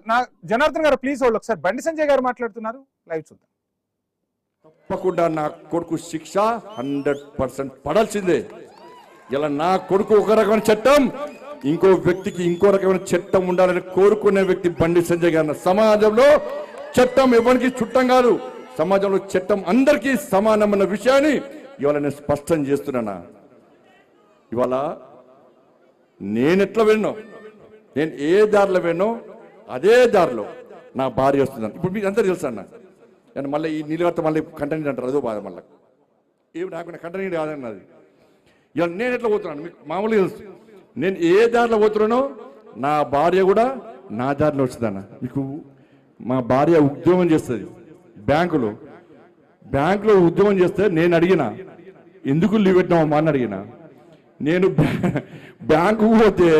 నా జనార్దన్ గారు ప్లీజ్ వాళ్ళు ఒకసారి బండి సంజయ్ గారు మాట్లాడుతున్నారు, లైవ్ చూద్దాం. తప్పకుండా నా కొడుకు శిక్ష 100% పడాల్సిందే. ఇలా నా కొడుకు ఒక రకమైన చట్టం, ఇంకో వ్యక్తికి ఇంకో రకమైన చట్టం ఉండాలని కోరుకునే వ్యక్తి బండి సంజయ్ గారు. సమాజంలో చట్టం ఎవరికి చుట్టం కాదు, సమాజంలో చట్టం అందరికీ సమానమైన విషయాన్ని ఇవాళ నేను స్పష్టం చేస్తున్నా. ఇవాళ నేను ఎట్లా వెళ్ళినో, నేను ఏ దారిలో వెళ్ళినో అదే దారిలో నా భార్య వస్తున్నాను. ఇప్పుడు మీకు అంతా తెలుసు అన్న, నేను మళ్ళీ ఈ నీళ్ళతో మళ్ళీ కంటెంట్ అంటారు, అదో బాధ మళ్ళీ ఏమి నాకు కంటెంట్ కాదన్నది. ఇవాళ నేను ఎట్లా పోతున్నాను మీకు మామూలుగా తెలుసు. నేను ఏ దారిలో పోతున్నానో నా భార్య కూడా నా దారిలో వచ్చిందన్న. మీకు మా భార్య ఉద్యోగం చేస్తుంది బ్యాంకులో ఉద్యోగం చేస్తే నేను అడిగిన ఎందుకు లీవ్ పెట్టినామమ్మా అని అడిగిన. నేను బ్యాంకు పోతే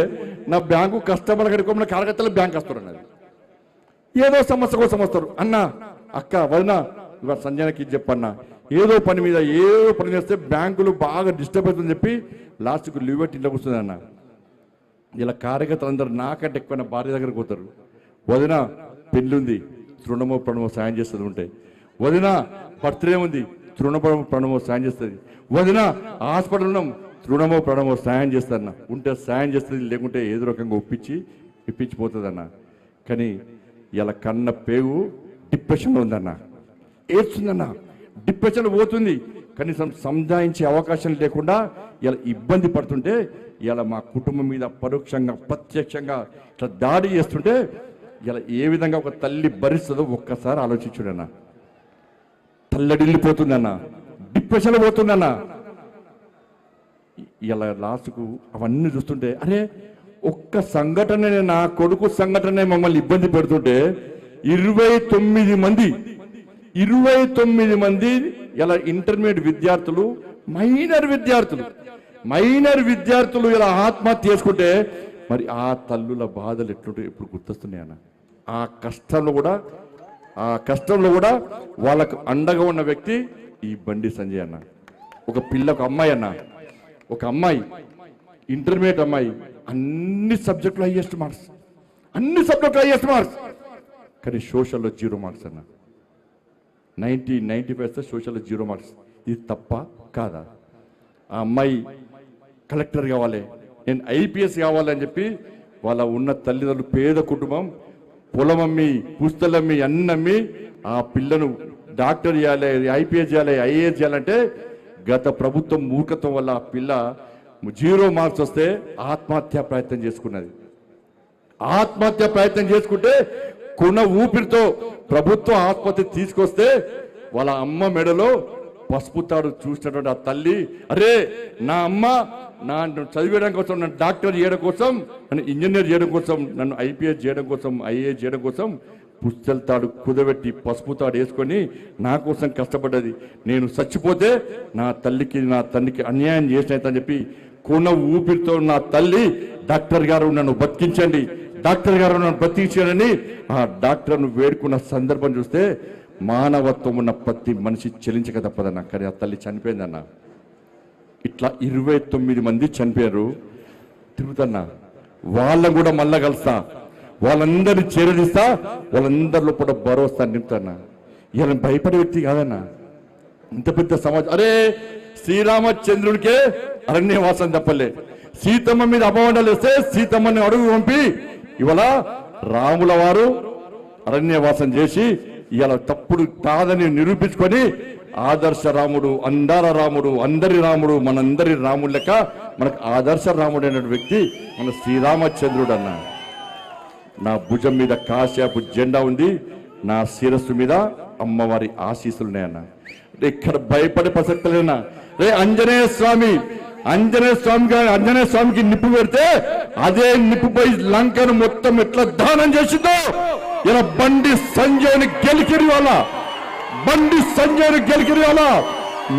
నా బ్యాంకు కస్టమర్ కడుకోమన్న కార్యకర్తలు బ్యాంక్ వస్తారు అన్నది. ఏదో సమస్య కోసం వస్తారు. అన్న అక్క వదిన ఇవాళ సంజయ్కి చెప్పన్నా, ఏదో పని మీద ఏదో పని చేస్తే బ్యాంకులు బాగా డిస్టర్బ్ అవుతుందని చెప్పి లాస్ట్కు లీవ్ పెట్టి ఇంట్లోకి వస్తుంది అన్న. ఇలా కార్యకర్తలు అందరూ నాకంటే ఎక్కువ భార్య దగ్గరకు పోతారు. వదిన పెళ్ళుంది, తృణమో ప్రణమో సాయం చేస్తుంది. ఉంటాయి వదిన బర్త్డే ఉంది, తృణమో ప్రణమో సాయం చేస్తుంది. వదిన హాస్పిటల్ ఉన్నాం, తృణమో ప్రణమో సాయం చేస్తారన్న. ఉంటే సాయం చేస్తుంది, లేకుంటే ఏదో రకంగా ఇప్పించిపోతుంది అన్న. కానీ ఇలా కన్న పేగు డిప్రెషన్లో ఉందన్న, ఏడ్చుందన్న, డిప్రెషన్ పోతుంది. కనీసం సంజాయించే అవకాశం లేకుండా ఇలా ఇబ్బంది పడుతుంటే, ఇలా మా కుటుంబం మీద పరోక్షంగా ప్రత్యక్షంగా ఇట్లా దాడి చేస్తుంటే ఇలా ఏ విధంగా ఒక తల్లి భరిస్తుందో ఒక్కసారి ఆలోచించుడన్న. తల్లడిల్లిపోతుందన్న, డిప్రెషన్లో పోతుందన్న. ఇలా లాస్ట్కు అవన్నీ చూస్తుంటే అరే ఒక్క సంఘటన, నా కొడుకు సంఘటన మమ్మల్ని ఇబ్బంది పెడుతుంటే 29 మంది ఇలా ఇంటర్మీడియట్ విద్యార్థులు, మైనర్ విద్యార్థులు ఇలా ఆత్మహత్య చేసుకుంటే మరి ఆ తల్లుల బాధలు ఎట్లుంటే ఇప్పుడు గుర్తొస్తున్నాయి అన్న. ఆ కష్టంలో కూడా వాళ్ళకు అండగా ఉన్న వ్యక్తి ఈ బండి సంజయ్ అన్న. ఒక పిల్లకు అమ్మాయి అన్న, ఒక అమ్మాయి ఇంటర్మీడియట్ అమ్మాయి, అన్ని సబ్జెక్టులు హైయెస్ట్ మార్క్స్, కానీ సోషల్లో 0 మార్క్స్ అన్న. 95 సోషల్లో 0 మార్క్స్. ఇది తప్ప కాదా? ఆ అమ్మాయి కలెక్టర్ కావాలి, నేను IPS కావాలి అని చెప్పి వాళ్ళ ఉన్న తల్లిదండ్రులు, పేద కుటుంబం, పొలం అమ్మి పుస్తలమ్మి అన్నమ్మి ఆ పిల్లను డాక్టర్ చేయాలి, IPS చేయాలి, IAS చేయాలంటే గత ప్రభుత్వం మూర్ఖత్వం వల్ల ఆ పిల్ల 0 మార్క్స్ వస్తే ఆత్మహత్య ప్రయత్నం చేసుకుంటే కొన ఊపిరితో ప్రభుత్వం ఆసుపత్రి తీసుకొస్తే వాళ్ళ అమ్మ మెడలో పసుపు తాడు చూసినటువంటి ఆ తల్లి, అరే నా అమ్మ నన్ను చదివేయడం కోసం, నన్ను డాక్టర్ చేయడం కోసం, నన్ను ఇంజనీర్ చేయడం కోసం, నన్ను IPS చేయడం కోసం, IAS చేయడం కోసం పుస్తల తాడు కుదబెట్టి పసుపు తాడు వేసుకొని నా కోసం కష్టపడ్డది. నేను చచ్చిపోతే నా తల్లికి నా తండ్రికి అన్యాయం చేసినని చెప్పి కొన ఊపిరితో నా తల్లి, డాక్టర్ గారు నన్ను బతికించండి, డాక్టర్ గారు నన్ను బతికించారని ఆ డాక్టర్ను వేడుకున్న సందర్భం చూస్తే మానవత్వం ఉన్న ప్రతి మనిషి చెలించక తప్పదన్న. కానీ ఆ తల్లి చనిపోయిందన్న. ఇట్లా 29 మంది చనిపోయారు. తిరుగుతున్నా, వాళ్ళని కూడా మళ్ళా కలుస్తా, వాళ్ళందరినీ చేరదీస్తా, వాళ్ళందరిలో కూడా భరోసా నింపుతాన్నా. ఇలా భయపడే వ్యక్తి కాదన్నా. ఇంత పెద్ద సమాజం, అరే శ్రీరామచంద్రుడికే అరణ్యవాసం తప్పలే, సీతమ్మ మీద అపవాదాలు వేస్తే సీతమ్మని అడుగు పంపి ఇవాళ రాముల వారు అరణ్యవాసం చేసి ఇవాళ తప్పుడు కాదని నిరూపించుకొని ఆదర్శ రాముడు, అందాల రాముడు, అందరి రాముడు, మనందరి రాముడు లెక్క మనకు ఆదర్శ రాముడు అనే వ్యక్తి మన శ్రీరామచంద్రుడు అన్న. నా భుజం మీద కాశ్యాపు జెండా ఉంది, నా శిరస్సు మీద అమ్మవారి ఆశీస్సులున్నాయన్న. ఇక్కడ భయపడే ప్రసక్తి లేనా? రే ఆంజనేయ స్వామికి నిప్పు పెడితే అదే నిప్పుపై లంకను మొత్తం ఎట్లా దానం చేసిందో ఇలా బండి సంజయ్ని గెలికిరి వాళ్ళ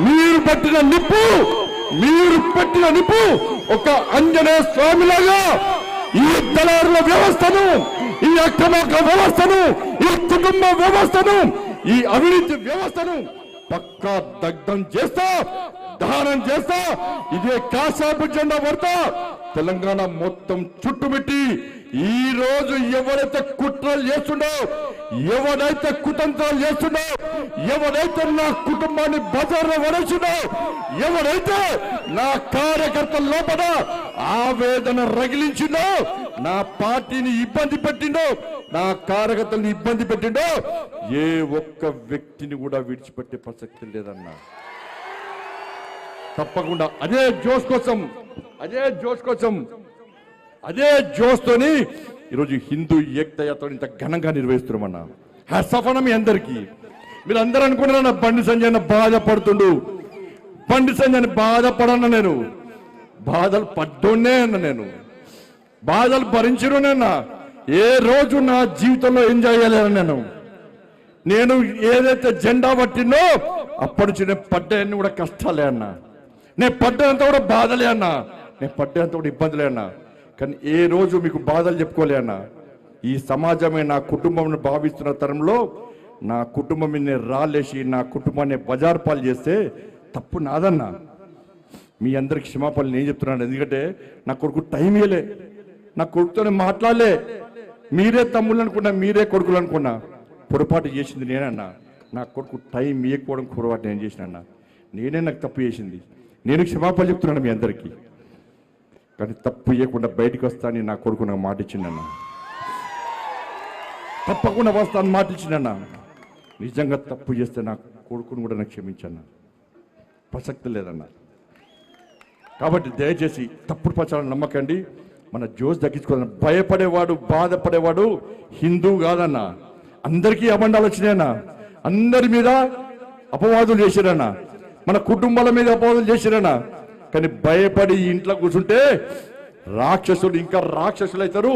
మీరు పెట్టిన నిప్పు ఒక ఆంజనేయ స్వామిలాగా ఈ దళారుల వ్యవస్థను, ఈ అక్రమక వ్యవస్థను, ఈ కుటుంబ వ్యవస్థను, ఈ అవినీతి వ్యవస్థను పక్కా దగ్ధం చేస్తా, దహనం చేస్తా. ఇదే కాశాపు జెండా పడతా తెలంగాణ మొత్తం చుట్టుముట్టి ఈ రోజు ఎవరైతే కుట్రలు చేస్తుండో, ఎవరైతే కుతంత్రాలు చేస్తుండో, ఎవరైతే నా కుటుంబాన్ని బజార్లో వడేసిండో, ఎవరైతే నా కార్యకర్తల లోపల ఆవేదన రగిలించిండో, నా పార్టీని ఇబ్బంది పెట్టిండో, నా కార్యకర్తలను ఇబ్బంది పెట్టిండో, ఏ ఒక్క వ్యక్తిని కూడా విడిచిపెట్టే ప్రసక్తి లేదన్నా. తప్పకుండా అదే జోష్తోని ఈరోజు హిందూ ఏకతా యాత్ర ఇంత ఘనంగా నిర్వహిస్తున్నామన్నా. సఫలం మీ అందరికీ. మీరు అందరూ అనుకున్నారన్న బండి సంజయ్ బాధపడుతుండు, బండి సంజయ్ బాధపడన్నా, నేను బాధలు పడ్డోనే అన్న, నేను బాధలు భరించరునేనా. ఏ రోజు నా జీవితంలో ఎంజాయ్ చేయలేను. నేను ఏదైతే జెండా పట్టినో అప్పటి నుంచి నేను పడ్డాయన్ని కూడా కష్టాలే అన్నా, నేను పడ్డంత కూడా బాధలే అన్నా, నేను పడ్డంత కూడా ఇబ్బందులే అన్నా. కానీ ఏ రోజు మీకు బాధలు చెప్పుకోలే అన్నా. ఈ సమాజమే నా కుటుంబం భావిస్తున్న తరంలో నా కుటుంబం మీద రాలేసి నా కుటుంబాన్ని బజార్ పాలు చేస్తే తప్పు నాదన్నా. మీ అందరికి క్షమాపణలు నేను చెప్తున్నాను. ఎందుకంటే నా కొడుకు టైం ఇవ్వలే, నా కొడుకుతోనే మాట్లాడలే. మీరే తమ్ముళ్ళు అనుకున్నా, మీరే కొడుకులు అనుకున్నా. పొరపాటు చేసింది నేనన్నా. నా కొడుకు టైం ఇవ్వకపోవడం పొరపాటు నేను చేసినన్నా. నేనే నాకు తప్పు చేసింది. నేను క్షమాపణలు చెప్తున్నాను మీ అందరికీ. కానీ తప్పు ఇవ్వకుండా బయటకు వస్తానని నా కొడుకు నాకు మాట ఇచ్చిందన్నా. తప్పకుండా వస్తాను మాట ఇచ్చిందన్నా. నిజంగా తప్పు చేస్తే నా కొడుకును కూడా నాకు క్షమించన్నా. ప్రసక్తి లేదన్నా. కాబట్టి దయచేసి తప్పుడు ప్రచారం నమ్మకండి. మన జోష్ దక్కించుకోవాలన్నా. భయపడేవాడు, బాధపడేవాడు హిందూ కాదన్నా. అందరికీ అబండాలు వచ్చినాయన్నా, అందరి మీద అపవాదులు చేశారన్నా, మన కుటుంబాల మీద అపవాదులు చేశారన్నా. కానీ భయపడి ఇంట్లో కూర్చుంటే రాక్షసులు ఇంకా రాక్షసులు అవుతారు.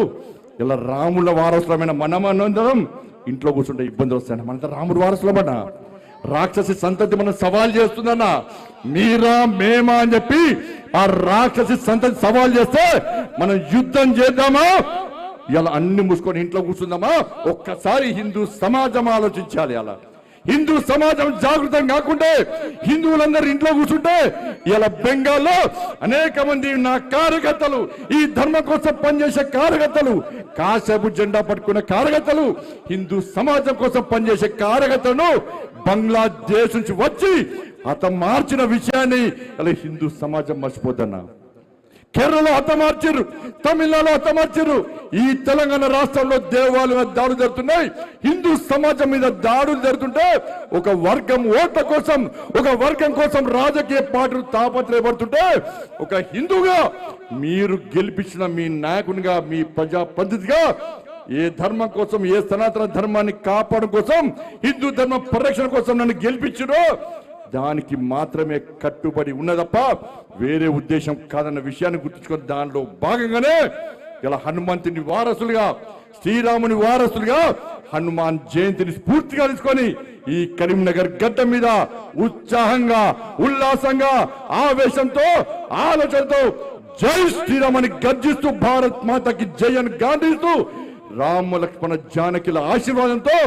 ఇలా రాముల వారసులమైన మనమందరం ఇంట్లో కూర్చుంటే ఇబ్బంది వస్తాయన్న. మనంతా రాముడు వారసులమన్నా. రాక్షసి సంతతి మనం సవాల్ చేస్తుందన్నా. మీరా మేమా అని చెప్పి ఆ రాక్షసి సంతతి సవాల్ చేస్తే మనం యుద్ధం చేద్దామా, ఇలా అన్ని మూసుకొని ఇంట్లో కూర్చుందామా? ఒక్కసారి హిందూ సమాజం ఆలోచించాలి. అలా హిందూ సమాజం జాగృతం కాకుంటే, హిందువులందరూ ఇంట్లో కూర్చుంటే, ఇలా బెంగాల్లో అనేక మంది నా కార్యకర్తలు, ఈ ధర్మం కోసం పనిచేసే కార్యకర్తలు, కాసేపు జెండా పట్టుకునే కార్యకర్తలు, హిందూ సమాజం కోసం పనిచేసే కార్యకర్తలను బంగ్లాదేశ్ నుంచి వచ్చి హతమార్చిన విషయాన్ని ఇలా హిందూ సమాజం మర్చిపోతున్నా. కేరళలో హతమార్చారు, తమిళనాడులో హతమార్చారు. ఈ తెలంగాణ రాష్ట్రంలో దేవాలయం మీద దాడులు జరుగుతున్నాయి, హిందూ సమాజం మీద దాడులు జరుగుతుంటే ఒక వర్గం ఓట్ల కోసం, ఒక వర్గం కోసం రాజకీయ పార్టీలు తాపత్రయపడుతుంటే, ఒక హిందూగా మీరు గెలిపించిన మీ నాయకునిగా, మీ ప్రజాప్రతినిధిగా ఏ ధర్మం కోసం, ఏ సనాతన ధర్మాన్ని కాపాడడం కోసం, హిందూ ధర్మ పరిరక్షణ కోసం నన్ను గెలిపించారో దానికి మాత్రమే కట్టుబడి ఉన్నదప్ప వేరే ఉద్దేశం కాదన్న విషయాన్ని గుర్తుంచుకొని దానిలో భాగంగానే ఇలా హనుమంతుని వారసులుగా, శ్రీరాముని వారసులుగా హనుమాన్ జయంతిని స్ఫూర్తిగా తీసుకొని ఈ కరీంనగర్ గడ్డ మీద ఉత్సాహంగా, ఉల్లాసంగా, ఆవేశంతో, ఆలోచనతో జై శ్రీరామ్ అని గర్జిస్తూ, భారత్ మాతకి జై అని గాంధిస్తూ, రామ లక్ష్మణ జానకిల ఆశీర్వాదంతో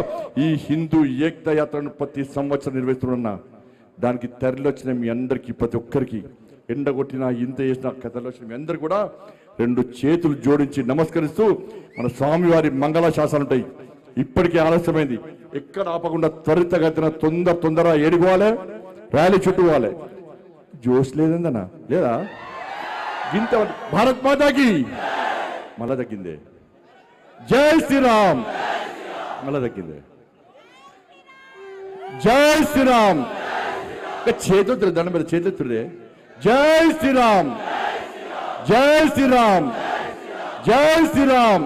ఈ హిందూ ఏకతా యాత్రను ప్రతి సంవత్సరం నిర్వహిస్తున్నా. దానికి తరలి వచ్చిన మీ అందరికీ, ప్రతి ఒక్కరికి, ఎండగొట్టిన ఇంత చేసిన కథలు వచ్చిన మీ అందరు కూడా 2 చేతులు జోడించి నమస్కరిస్తూ, మన స్వామివారి మంగళ శాసనాలు ఉంటాయి. ఇప్పటికే ఆలస్యమైంది, ఎక్కడ ఆపకుండా త్వరితగతిన తొందర ఏడిపోవాలి, ర్యాలీ చుట్టుకోవాలి. జోష్ లేదన్నా, లేదా ఇంత భారత్ మాతాకి మళ్ళా తగ్గిందే. జై శ్రీరామ్ మళ్ళా తగ్గిందే. జై శ్రీరామ్. చేతులు దండం మీద చేతులెత్తుడే. జై శ్రీరామ్, జై శ్రీరామ్, జై శ్రీరామ్.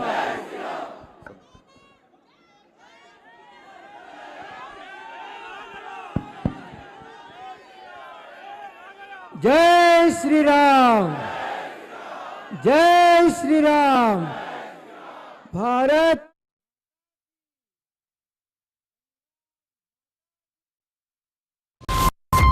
जय श्री राम, जय श्री राम. भारत